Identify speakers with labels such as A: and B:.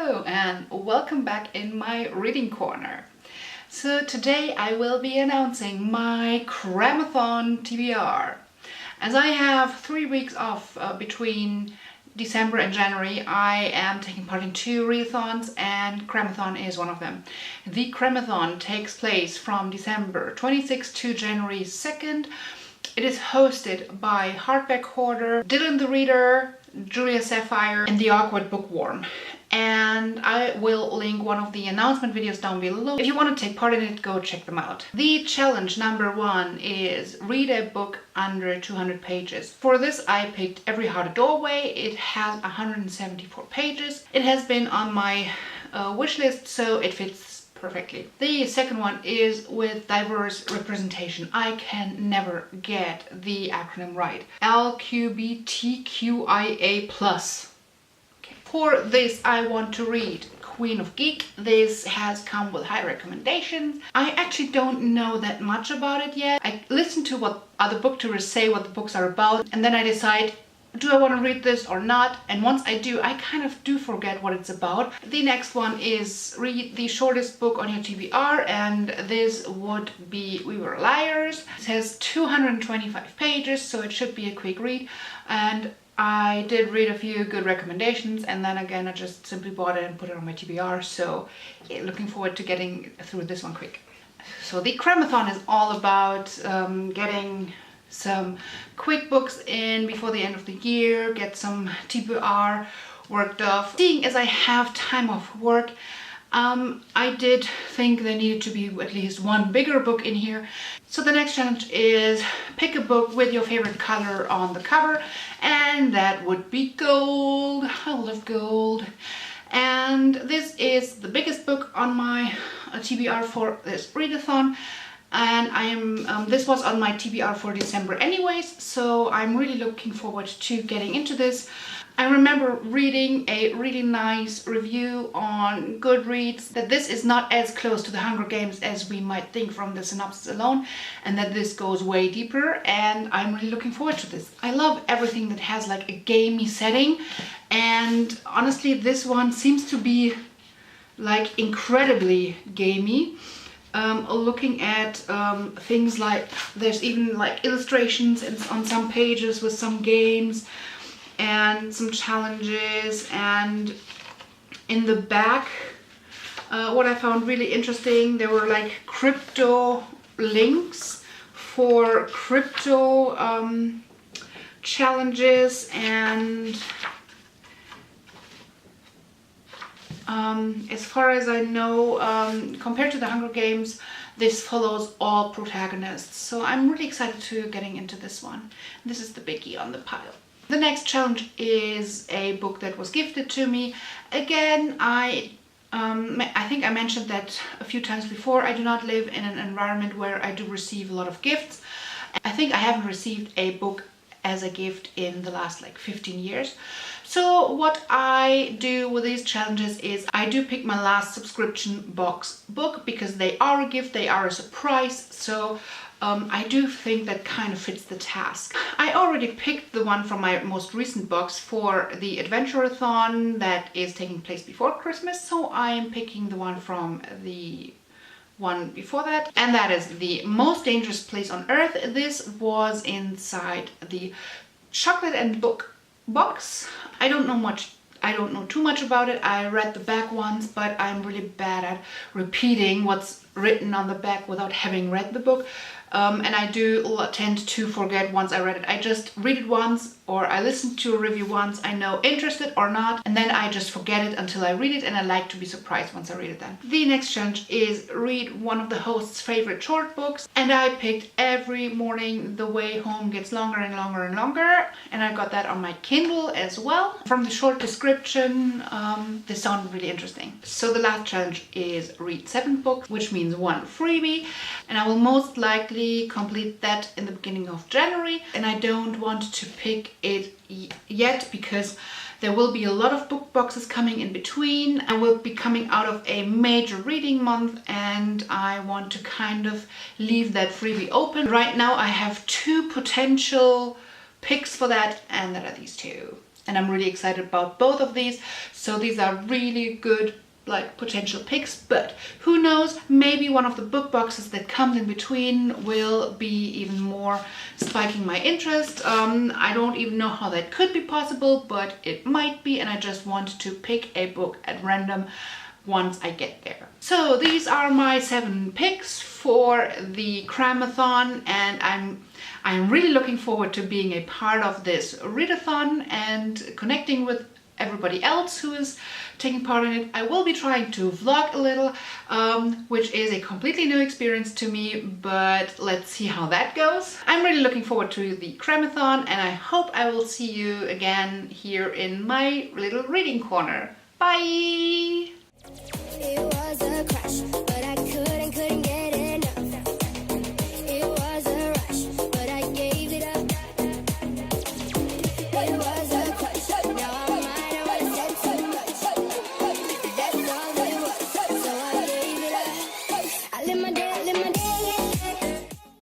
A: Hello and welcome back in my reading corner. So today I will be announcing my Cramathon TBR. As I have 3 weeks off between December and January, I am taking part in 2 readathons and Cramathon is one of them. The Cramathon takes place from December 26th to January 2nd. It is hosted by Hardback Hoarder, Dylan the Reader, Julia Sapphire and the Awkward Bookworm. And I will link one of the announcement videos down below. If you want to take part in it, go check them out. The challenge number 1 is read a book under 200 pages. For this I picked Every Heart a Doorway. It has 174 pages. It has been on my wish list, so it fits perfectly. The second one is with diverse representation. I can never get the acronym right. LGBTQIA+. For this, I want to read Queen of Geek. This has come with high recommendations. I actually don't know that much about it yet. I listen to what other booktubers say, what the books are about, and then I decide, do I want to read this or not? And once I do, I kind of do forget what it's about. The next one is read the shortest book on your TBR, and this would be We Were Liars. It has 225 pages, so it should be a quick read. And I did read a few good recommendations, and then again I just simply bought it and put it on my TBR, so yeah, looking forward to getting through this one quick. So the Cramathon is all about getting some quick books in before the end of the year, get some TBR worked off. Seeing as I have time off work, I did think there needed to be at least one bigger book in here. So the next challenge is pick a book with your favorite color on the cover, and that would be gold. I love gold. And this is the biggest book on my TBR for this readathon. And this was on my TBR for December anyways, so I'm really looking forward to getting into this. I remember reading a really nice review on Goodreads that this is not as close to the Hunger Games as we might think from the synopsis alone, and that this goes way deeper, and I'm really looking forward to this. I love everything that has like a gamey setting, and honestly this one seems to be like incredibly gamey. Looking at things like there's even like illustrations on some pages with some games and some challenges, and in the back what I found really interesting, there were like crypto links for crypto challenges, and as far as I know, compared to the Hunger Games, this follows all protagonists, so I'm really excited to getting into this one. This is the biggie on the pile. The next challenge is a book that was gifted to me. Again, I think I mentioned that a few times before, I do not live in an environment where I do receive a lot of gifts. I think I haven't received a book as a gift in the last like 15 years. So what I do with these challenges is I do pick my last subscription box book, because they are a gift, they are a surprise, so I do think that kind of fits the task. I already picked the one from my most recent box for the Adventure-a-thon that is taking place before Christmas, so I am picking the one from the one before that, and that is The Most Dangerous Place on Earth. This was inside the Chocolate and Book box. I don't know too much about it. I read the back once, but I'm really bad at repeating what's written on the back without having read the book. And I do tend to forget once I read it. I just read it once, or I listen to a review once, I know interested or not, and then I just forget it until I read it, and I like to be surprised once I read it then. The next challenge is read one of the host's favorite short books, and I picked Every Morning the Way Home Gets Longer and Longer and Longer, and I got that on my Kindle as well. From the short description, this sounded really interesting. So the last challenge is read 7 books, which means 1 freebie, and I will most likely complete that in the beginning of January, and I don't want to pick it yet because there will be a lot of book boxes coming in between. I will be coming out of a major reading month, and I want to kind of leave that freebie open. Right now I have 2 potential picks for that, and that are these 2. and I'm really excited about both of these. So these are really good like potential picks, but who knows, maybe one of the book boxes that comes in between will be even more spiking my interest. I don't even know how that could be possible, but it might be, and I just want to pick a book at random once I get there. So these are my 7 picks for the Cramathon, and I'm really looking forward to being a part of this readathon and connecting with everybody else who is taking part in it. I will be trying to vlog a little, which is a completely new experience to me, but let's see how that goes. I'm really looking forward to the Cramathon, and I hope I will see you again here in my little reading corner. Bye!
B: It was a crush, but I couldn't get enough. It was a rush, but I gave it up. It was a crush, now I might have said too much. That's all it was, so I gave it up. I let my